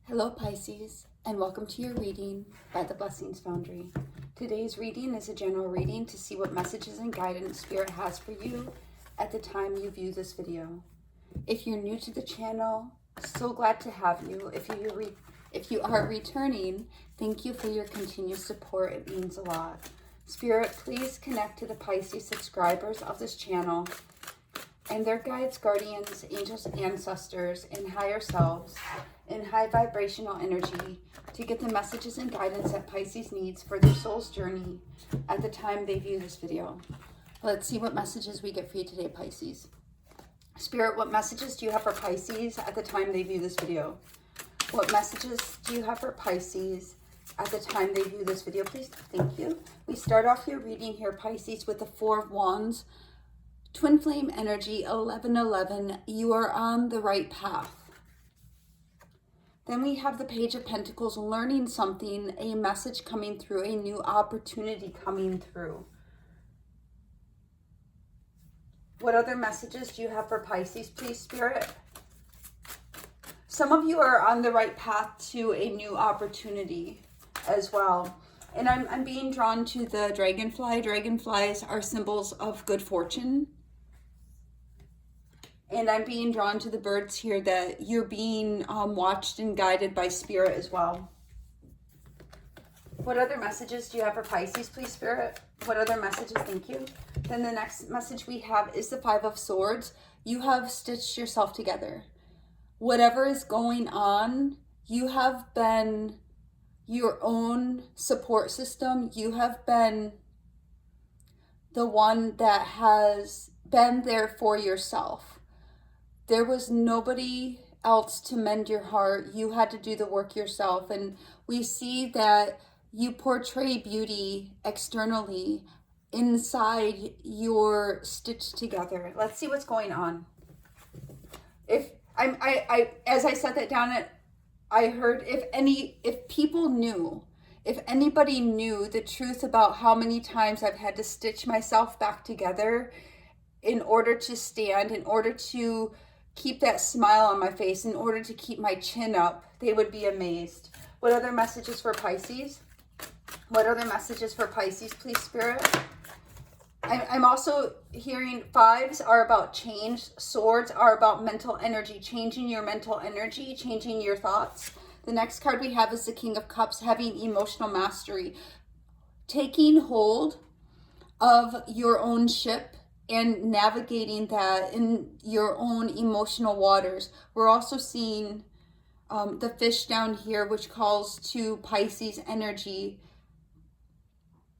Hello Pisces, and welcome to your reading by the Blessings Foundry. Today's reading is a general reading to see what messages and guidance Spirit has for you at the time you view this video. If you're new to the channel, so glad to have you. If you are returning, thank you for your continued support. It means a lot. Spirit, please connect to the Pisces subscribers of this channel and their guides, guardians, angels, ancestors, and higher selves in high vibrational energy to get the messages and guidance that Pisces needs for their soul's journey at the time they view this video. Let's see what messages we get for you today, Pisces. Spirit, what messages do you have for Pisces at the time they view this video? What messages do you have for Pisces at the time they view this video, please? Thank you. We start off your reading here, Pisces, with the Four of Wands. Twin flame energy, 1111, you are on the right path. Then we have the Page of Pentacles, learning something, a message coming through, a new opportunity coming through. What other messages do you have for Pisces, please, Spirit? Some of you are on the right path to a new opportunity as well. And I'm being drawn to the dragonfly. Dragonflies are symbols of good fortune. And I'm being drawn to the birds here that you're being watched and guided by Spirit as well. What other messages do you have for Pisces, please, Spirit? What other messages? Thank you. Then the next message we have is the Five of Swords. You have stitched yourself together. Whatever is going on, you have been your own support system. You have been the one that has been there for yourself. There was nobody else to mend your heart. You had to do the work yourself. And we see that you portray beauty externally. Inside, you're stitched together. Let's see what's going on. As I set that down, I heard if people knew, if anybody knew the truth about how many times I've had to stitch myself back together in order to stand, in order to keep that smile on my face, in order to keep my chin up, they would be amazed. What other messages for Pisces? What other messages for Pisces, please, Spirit? I'm also hearing fives are about change. Swords are about mental energy, changing your mental energy, changing your thoughts. The next card we have is the King of Cups, having emotional mastery, taking hold of your own ship and navigating that in your own emotional waters. We're also seeing the fish down here, which calls to Pisces energy.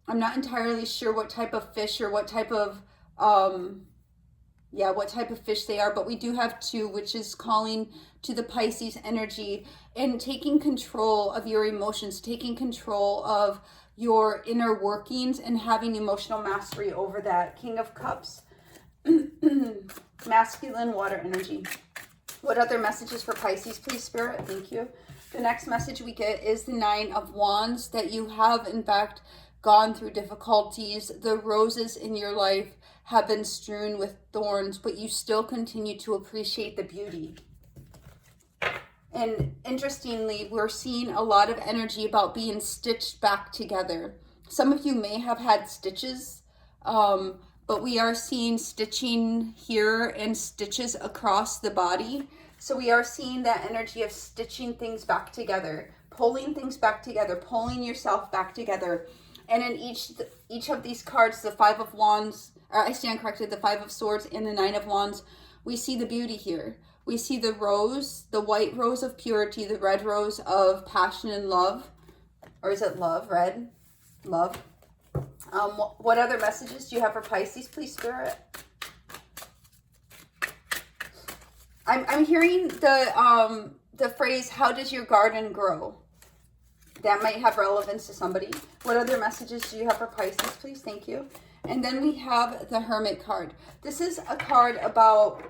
I'm not entirely sure what type of fish or what type of fish they are, but we do have two, which is calling to the Pisces energy and taking control of your emotions, taking control of your inner workings and having emotional mastery over that. King of Cups, masculine water energy. What other messages for Pisces, please, Spirit? Thank you. The next message we get is the Nine of Wands, that you have, in fact, gone through difficulties. The roses in your life have been strewn with thorns, but you still continue to appreciate the beauty. And interestingly, we're seeing a lot of energy about being stitched back together. Some of you may have had stitches, but we are seeing stitching here and stitches across the body. So we are seeing that energy of stitching things back together, pulling things back together, pulling yourself back together. And in each of these cards, the Five of Wands, or I stand corrected, the Five of Swords and the Nine of Wands, we see the beauty here. We see the rose, the white rose of purity, the red rose of passion and love. Or is it love? Red? Love. What other messages do you have for Pisces, please, Spirit? I'm hearing the phrase, how does your garden grow? That might have relevance to somebody. What other messages do you have for Pisces, please? Thank you. And then we have the Hermit card. This is a card about,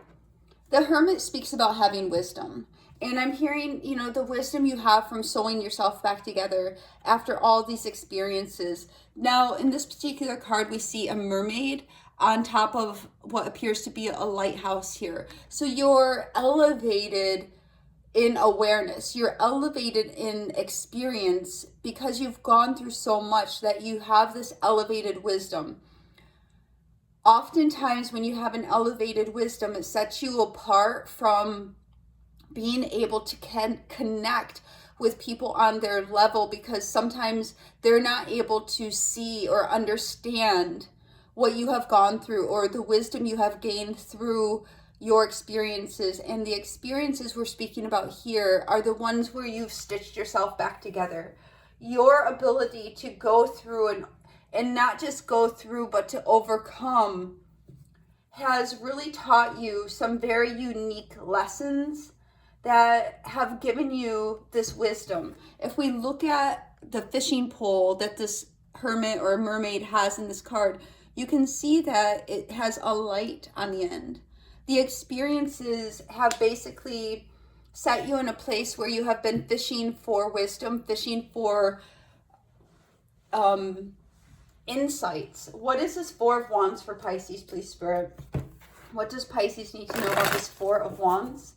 the Hermit speaks about having wisdom. And I'm hearing, the wisdom you have from sewing yourself back together after all these experiences. Now, in this particular card, we see a mermaid on top of what appears to be a lighthouse here. So you're elevated in awareness. You're elevated in experience because you've gone through so much that you have this elevated wisdom. Oftentimes when you have an elevated wisdom, it sets you apart from being able to connect with people on their level, because sometimes they're not able to see or understand what you have gone through or the wisdom you have gained through your experiences. And the experiences we're speaking about here are the ones where you've stitched yourself back together. Your ability to go through and not just go through, but to overcome, has really taught you some very unique lessons that have given you this wisdom. If we look at the fishing pole that this hermit or mermaid has in this card, you can see that it has a light on the end. The experiences have basically set you in a place where you have been fishing for wisdom, fishing for insights. What is this Four of Wands for Pisces, please, Spirit? What does Pisces need to know about this Four of Wands?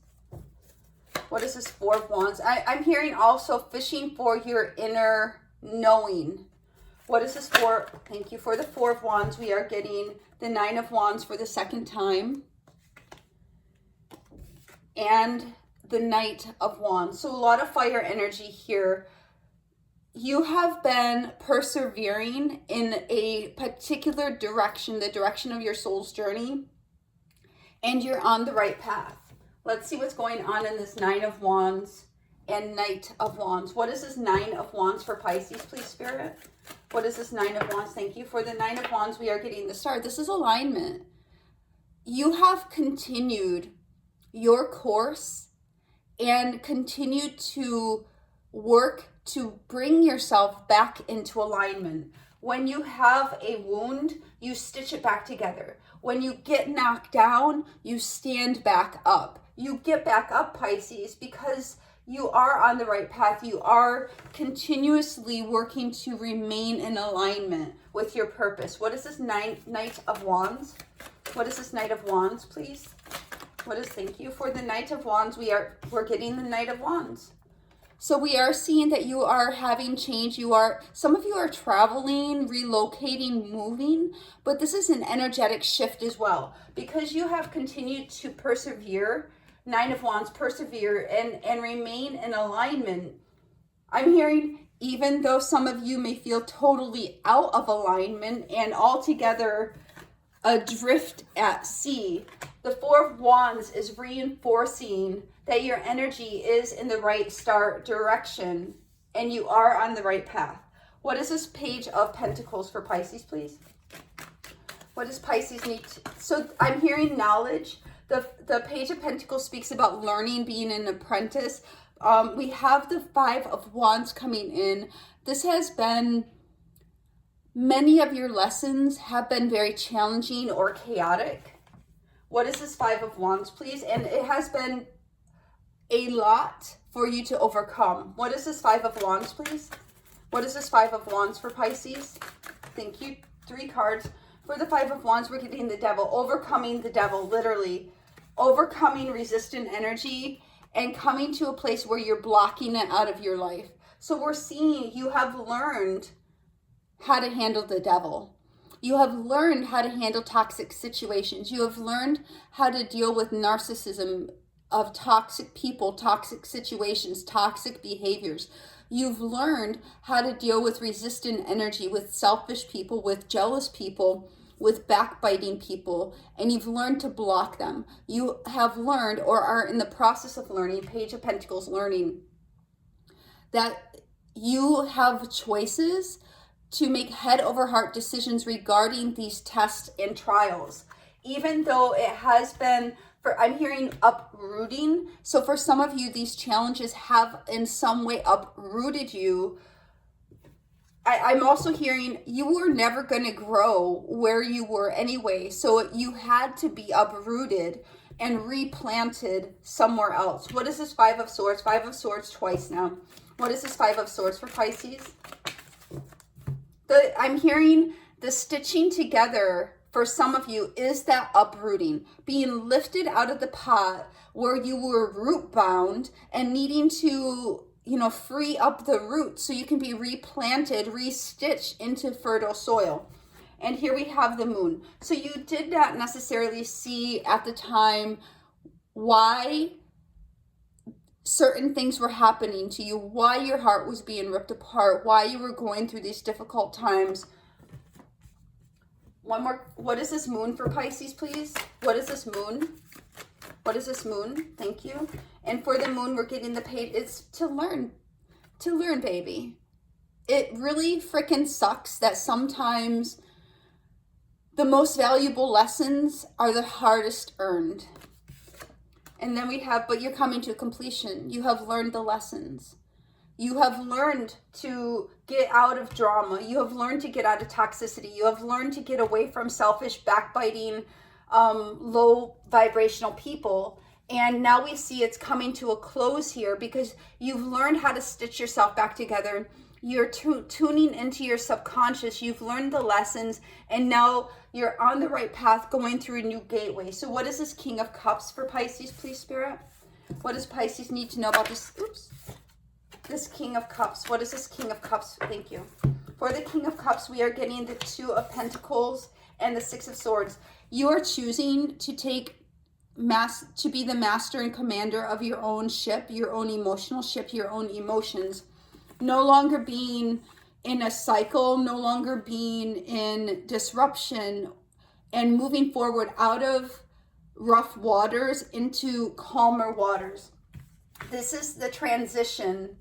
What is this Four of Wands? I'm hearing also fishing for your inner knowing. What is this for? Thank you. For the Four of Wands, we are getting the Nine of Wands for the second time. And the Knight of Wands. So a lot of fire energy here. You have been persevering in a particular direction, the direction of your soul's journey, and you're on the right path. Let's see what's going on in this Nine of Wands and Knight of Wands. What is this Nine of Wands for Pisces, please, Spirit? What is this Nine of Wands? Thank you. For the Nine of Wands, we are getting the Star. This is alignment. You have continued your course and continued to work to bring yourself back into alignment. When you have a wound, you stitch it back together. When you get knocked down, you stand back up. You get back up, Pisces, because you are on the right path. You are continuously working to remain in alignment with your purpose. What is this Knight of Wands? What is this Knight of Wands, please? What is, thank you. For the Knight of Wands, we're getting the Knight of Wands. So we are seeing that you are having change. Some of you are traveling, relocating, moving, but this is an energetic shift as well, because you have continued to persevere. Nine of Wands, persevere and remain in alignment. I'm hearing, even though some of you may feel totally out of alignment and altogether adrift at sea, the Four of Wands is reinforcing that your energy is in the right direction and you are on the right path. What is this Page of Pentacles for Pisces, please? What does Pisces need so I'm hearing knowledge. The Page of Pentacles speaks about learning, being an apprentice. We have the Five of Wands coming in. This has been, many of your lessons have been very challenging or chaotic. What is this Five of Wands, please? And it has been a lot for you to overcome. What is this Five of Wands, please? What is this Five of Wands for Pisces? Thank you. 3 cards. For the Five of Wands, we're getting the Devil. Overcoming the Devil, literally. Overcoming resistant energy and coming to a place where you're blocking it out of your life. So we're seeing you have learned how to handle the devil. You have learned how to handle toxic situations. You have learned how to deal with narcissism of toxic people, toxic situations, toxic behaviors. You've learned how to deal with resistant energy, with selfish people, with jealous people, with backbiting people, and you've learned to block them. You have learned, or are in the process of learning, Page of Pentacles learning, that you have choices to make head over heart decisions regarding these tests and trials. Even though it has been, I'm hearing uprooting. So for some of you, these challenges have in some way uprooted you. I'm also hearing you were never going to grow where you were anyway. So you had to be uprooted and replanted somewhere else. What is this Five of Swords? Five of Swords twice now. What is this Five of Swords for Pisces? I'm hearing the stitching together for some of you is that uprooting, being lifted out of the pot where you were root bound and needing to, you know, free up the roots so you can be replanted, restitched into fertile soil. And here we have the moon. So you did not necessarily see at the time why certain things were happening to you, why your heart was being ripped apart, why you were going through these difficult times. One more. What is this moon for Pisces, please? What is this moon? What is this moon? Thank you. And for the moon, we're getting the page. It's to learn, baby. It really freaking sucks that sometimes the most valuable lessons are the hardest earned. And then we have, but you're coming to completion. You have learned the lessons. You have learned to get out of drama. You have learned to get out of toxicity. You have learned to get away from selfish, backbiting, low vibrational people. And now we see it's coming to a close here because you've learned how to stitch yourself back together. You're tuning into your subconscious. You've learned the lessons, and now you're on the right path going through a new gateway. So what is this King of Cups for Pisces, please, Spirit? What does Pisces need to know about this? Oops. This King of Cups. What is this King of Cups? Thank you. For the King of Cups, we are getting the Two of Pentacles and the Six of Swords. You are choosing to to be the master and commander of your own ship, your own emotional ship, your own emotions. No longer being in a cycle, no longer being in disruption, and moving forward out of rough waters into calmer waters. This is the transition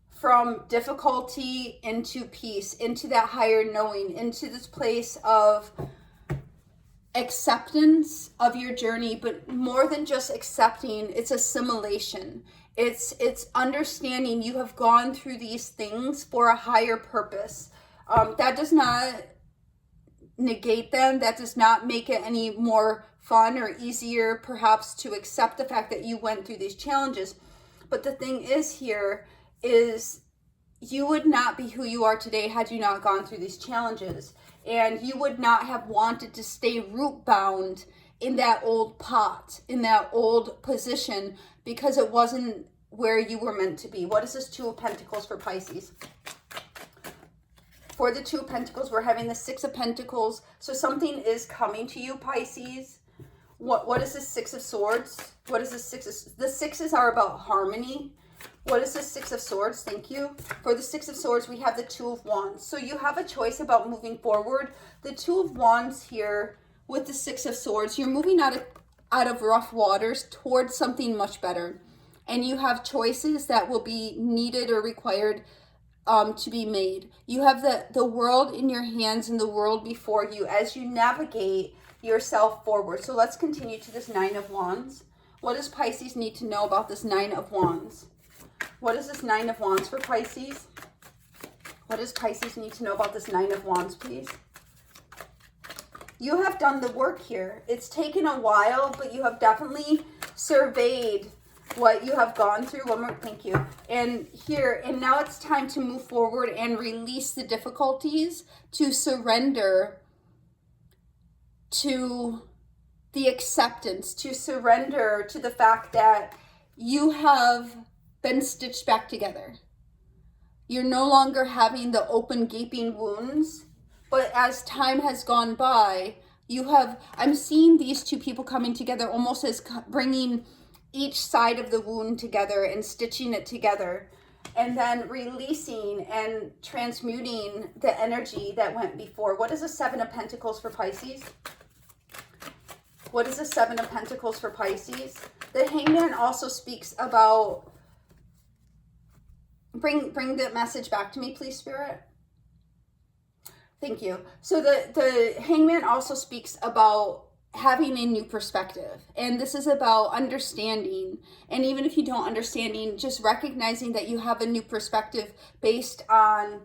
from difficulty into peace, into that higher knowing, into this place of acceptance of your journey, but more than just accepting, it's assimilation. It's understanding you have gone through these things for a higher purpose. That does not negate them. That does not make it any more fun or easier, perhaps, to accept the fact that you went through these challenges. But the thing is here is you would not be who you are today had you not gone through these challenges. And you would not have wanted to stay root bound in that old pot, in that old position, because it wasn't where you were meant to be. What is this Two of Pentacles for Pisces? For the Two of Pentacles, we're having the Six of Pentacles. So something is coming to you, Pisces. What is this Six of Swords? What is this Six of... The Sixes are about harmony. What is this Six of Swords? Thank you. For the Six of Swords, we have the Two of Wands. So you have a choice about moving forward. The Two of Wands here with the Six of Swords, you're moving out of rough waters towards something much better. And you have choices that will be needed or required to be made. You have the world in your hands and the world before you as you navigate yourself forward. So let's continue to this Nine of Wands. What does Pisces need to know about this Nine of Wands? What is this Nine of Wands for Pisces? What does Pisces need to know about this Nine of Wands, please? You have done the work here. It's taken a while, but you have definitely surveyed what you have gone through. One more, thank you. And here, and now it's time to move forward and release the difficulties, to surrender to the acceptance, to surrender to the fact that you have been stitched back together. You're no longer having the open gaping wounds, but as time has gone by, I'm seeing these two people coming together almost as bringing each side of the wound together and stitching it together, and then releasing and transmuting the energy that went before. What is the Seven of Pentacles for Pisces? What is the Seven of Pentacles for Pisces? The Hangman also speaks about, bring the message back to me, please, Spirit. Thank you. So the Hangman also speaks about having a new perspective. And this is about understanding. And even if you don't understanding, just recognizing that you have a new perspective based on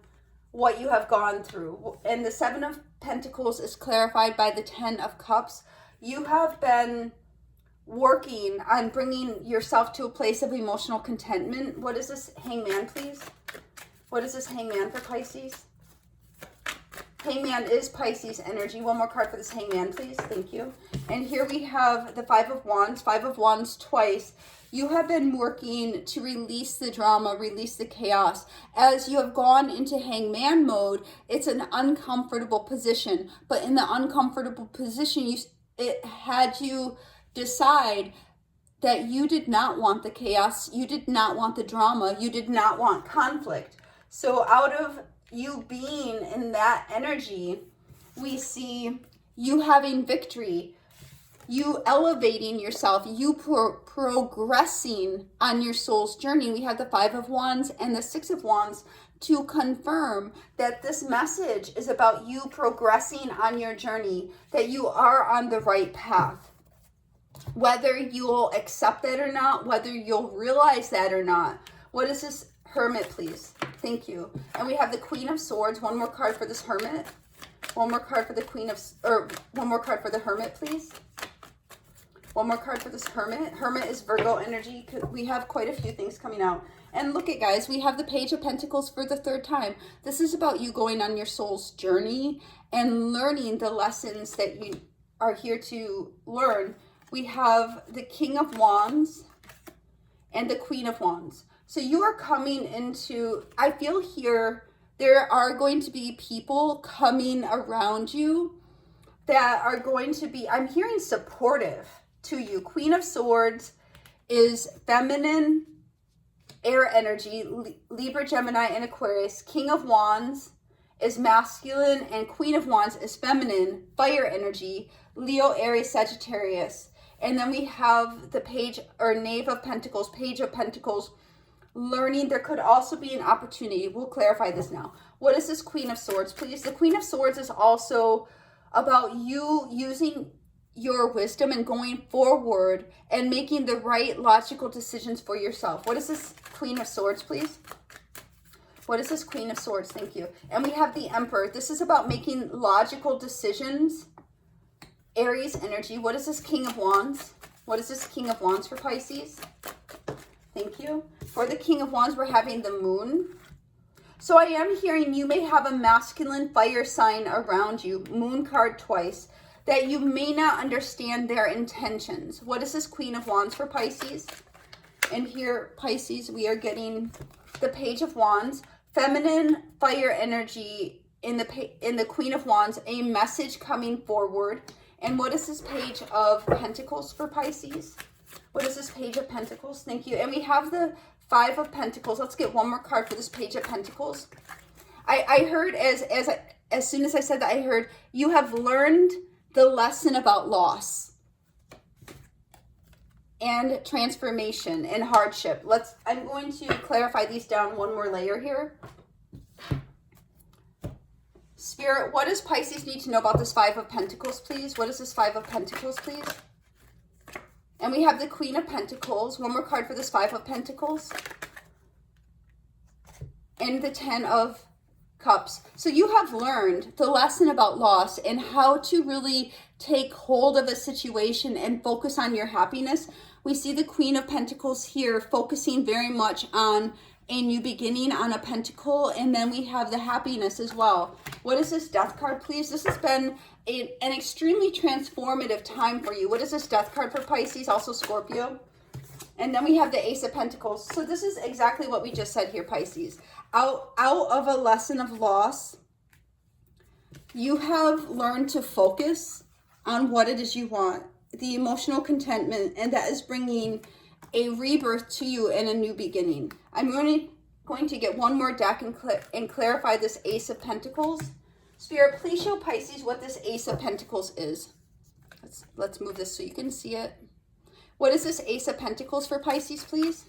what you have gone through. And the Seven of Pentacles is clarified by the Ten of Cups. You have been working on bringing yourself to a place of emotional contentment. What is this Hangman, please? What is this Hangman for Pisces? Hangman is Pisces energy. One more card for this Hangman, please. Thank you. And here we have the Five of Wands. Five of Wands twice. You have been working to release the drama, release the chaos. As you have gone into Hangman mode, it's an uncomfortable position. But in the uncomfortable position, it had you decide that you did not want the chaos. You did not want the drama. You did not want conflict. So out of you being in that energy, we see you having victory, you elevating yourself, you progressing on your soul's journey. We have the Five of Wands and the Six of Wands to confirm that this message is about you progressing on your journey, that you are on the right path. Whether you'll accept that or not, whether you'll realize that or not. What is this Hermit, please? Thank you. And we have the Queen of Swords. One more card for this Hermit. One more card for the one more card for the Hermit, please. One more card for this Hermit. Hermit is Virgo energy. We have quite a few things coming out. And look at, guys, we have the Page of Pentacles for the third time. This is about you going on your soul's journey and learning the lessons that you are here to learn. We have the King of Wands and the Queen of Wands. So you are coming into, I feel here, there are going to be people coming around you that are going to be, I'm hearing supportive to you. Queen of Swords is feminine, air energy, Libra, Gemini, and Aquarius. King of Wands is masculine, and Queen of Wands is feminine, fire energy, Leo, Aries, Sagittarius. And then we have the Page or Knave of Pentacles, Page of Pentacles, learning. There could also be an opportunity. We'll clarify this now. What is this Queen of Swords, please? The Queen of Swords is also about you using your wisdom and going forward and making the right logical decisions for yourself. What is this Queen of Swords, please? What is this Queen of Swords? Thank you. And we have the Emperor. This is about making logical decisions. Aries energy. What is this King of Wands? What is this King of Wands for Pisces? Thank you. For the King of Wands, we're having the Moon. So I am hearing you may have a masculine fire sign around you, Moon card twice, that you may not understand their intentions. What is this Queen of Wands for Pisces? And here, Pisces, we are getting the Page of Wands, feminine fire energy in the Queen of Wands, a message coming forward. And what is this Page of Pentacles for Pisces? What is this Page of Pentacles? Thank you. And we have the Five of Pentacles. Let's get one more card for this Page of Pentacles. I heard as soon as I said that, I heard you have learned the lesson about loss and transformation and hardship. I'm going to clarify these down one more layer here. Spirit, what does Pisces need to know about this Five of Pentacles, please? What is this Five of Pentacles, please? And we have the Queen of Pentacles. One more card for this Five of Pentacles. And the Ten of Cups. So you have learned the lesson about loss and how to really take hold of a situation and focus on your happiness. We see the Queen of Pentacles here focusing very much on a new beginning, on a pentacle, and then we have the happiness as well. What is this Death card, please? This has been an extremely transformative time for you. What is this Death card for Pisces? Also Scorpio. And then we have the Ace of Pentacles. So this is exactly what we just said here, Pisces. Out of a lesson of loss, you have learned to focus on what it is you want, the emotional contentment, and that is bringing a rebirth to you and a new beginning. I'm going to get one more deck and clarify this Ace of Pentacles. Spirit, please show Pisces what this Ace of Pentacles is. Let's move this so you can see it. What is this Ace of Pentacles for Pisces, please?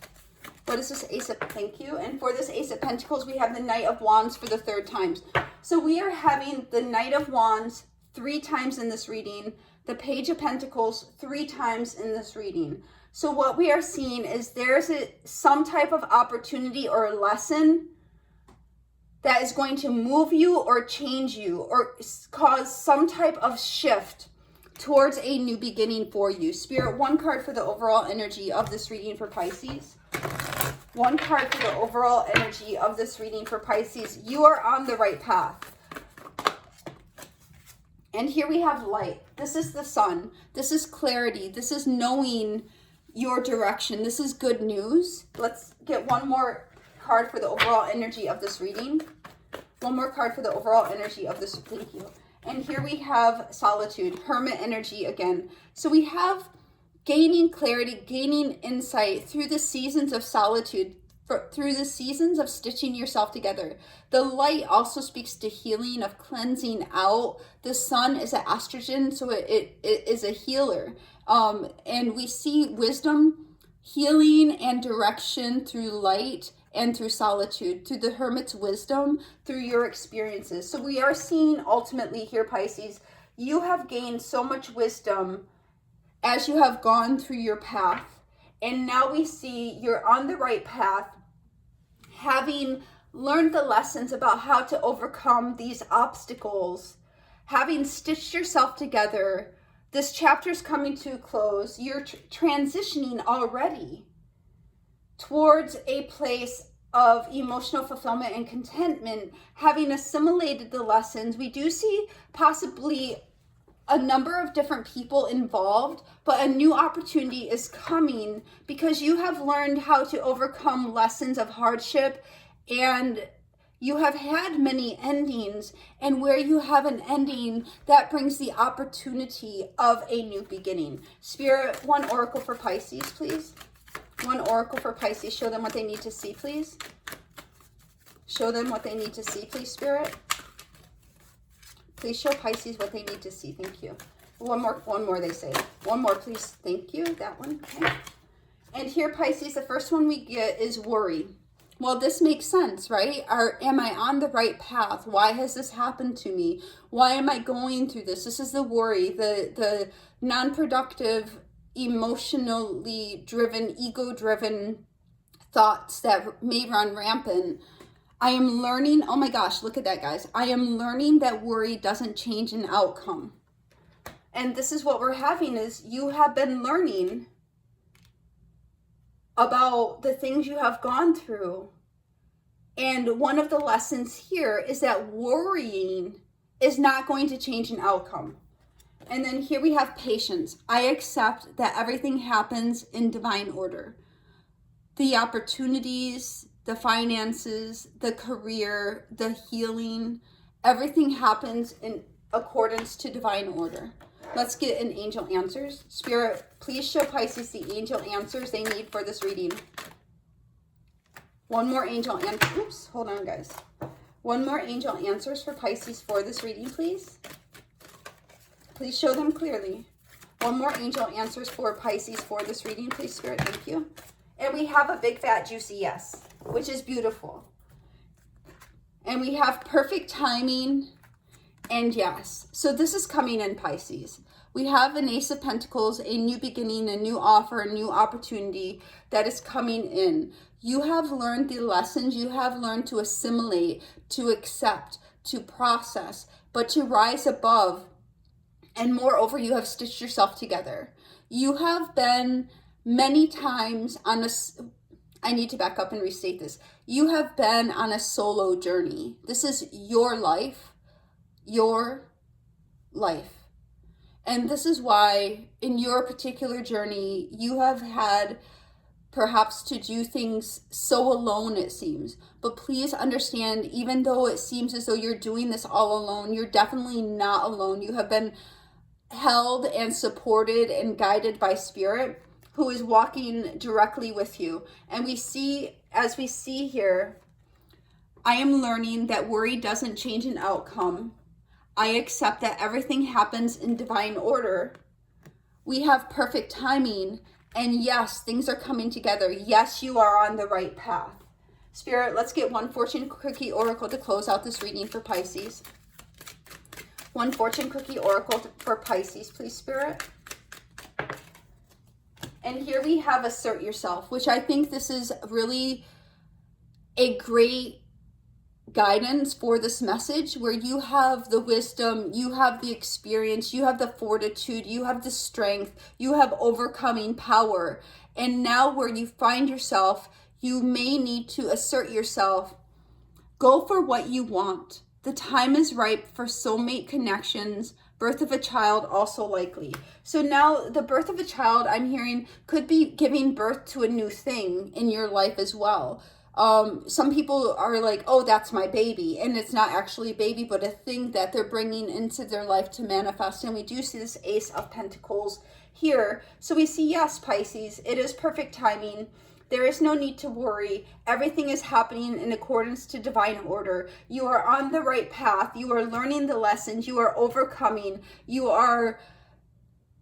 What is this Ace of, thank you. And for this Ace of Pentacles, we have the Knight of Wands for the third time. So we are having the Knight of Wands 3 times in this reading, the Page of Pentacles 3 times in this reading. So what we are seeing is there's some type of opportunity or lesson that is going to move you or change you or cause some type of shift towards a new beginning for you. Spirit, one card for the overall energy of this reading for Pisces. One card for the overall energy of this reading for Pisces. You are on the right path. And here we have light. This is the sun. This is clarity. This is knowing your direction. This is good news. Let's get one more card for the overall energy of this reading. One more card for the overall energy of this. Thank you. And here we have solitude, hermit energy again. So we have gaining clarity, gaining insight through the seasons of solitude, through the seasons of stitching yourself together. The light also speaks to healing, of cleansing out. The sun is an estrogen, so it is a healer. And we see wisdom, healing, and direction through light and through solitude, through the hermit's wisdom, through your experiences. So we are seeing ultimately here, Pisces, you have gained so much wisdom as you have gone through your path. And now we see you're on the right path, having learned the lessons about how to overcome these obstacles, having stitched yourself together. This chapter is coming to a close. You're transitioning already towards a place of emotional fulfillment and contentment, having assimilated the lessons. We do see possibly a number of different people involved, but a new opportunity is coming because you have learned how to overcome lessons of hardship, and you have had many endings, and where you have an ending, that brings the opportunity of a new beginning. Spirit, one oracle for Pisces, please. One oracle for Pisces. Show them what they need to see, please. Show them what they need to see, please, Spirit. Please show Pisces what they need to see. Thank you. One more, they say. One more, please. Thank you. That one. Okay. And here, Pisces, the first one we get is worry. Well, this makes sense, right? Am I on the right path? Why has this happened to me? Why am I going through this? This is the worry, the non-productive, emotionally driven, ego-driven thoughts that may run rampant. I am learning, oh my gosh, look at that, guys. I am learning that worry doesn't change an outcome. And this is what we're having, is you have been learning about the things you have gone through. And one of the lessons here is that worrying is not going to change an outcome. And then here we have patience. I accept that everything happens in divine order. The opportunities, the finances, the career, the healing, everything happens in accordance to divine order. Let's get an angel answers. Spirit, please show Pisces the angel answers they need for this reading. One more angel answer. Oops, hold on, guys. One more angel answers for Pisces for this reading, please. Please show them clearly. One more angel answers for Pisces for this reading, please, Spirit. Thank you. And we have a big, fat, juicy yes, which is beautiful. And we have perfect timing and yes. So this is coming in, Pisces. We have an Ace of Pentacles, a new beginning, a new offer, a new opportunity that is coming in. You have learned the lessons. You have learned to assimilate, to accept, to process, but to rise above. And moreover, you have stitched yourself together. You have been many times on a, I need to back up and restate this. You have been on a solo journey. This is your life, your life. And this is why in your particular journey, you have had perhaps to do things so alone, it seems. But please understand, even though it seems as though you're doing this all alone, you're definitely not alone. You have been held and supported and guided by Spirit, who is walking directly with you. And we see, as we see here, I am learning that worry doesn't change an outcome. I accept that everything happens in divine order. We have perfect timing. And yes, things are coming together. Yes, you are on the right path. Spirit, let's get one fortune cookie oracle to close out this reading for Pisces. One fortune cookie oracle for Pisces, please, Spirit. And here we have assert yourself, which I think this is really a great guidance for this message, where you have the wisdom, you have the experience, you have the fortitude, you have the strength, you have overcoming power. And now where you find yourself, you may need to assert yourself. Go for what you want. The time is ripe for soulmate connections, Birth of a child also likely. So now the birth of a child, I'm hearing, could be giving birth to a new thing in your life as well. Some people are like, oh, that's my baby. And it's not actually a baby, but a thing that they're bringing into their life to manifest. And we do see this Ace of Pentacles here. So we see, yes, Pisces, it is perfect timing. There is no need to worry. Everything is happening in accordance to divine order. You are on the right path. You are learning the lessons. You are overcoming. You are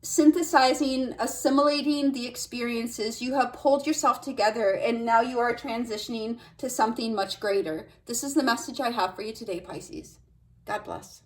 synthesizing, assimilating the experiences. You have pulled yourself together, and now you are transitioning to something much greater. This is the message I have for you today, Pisces. God bless.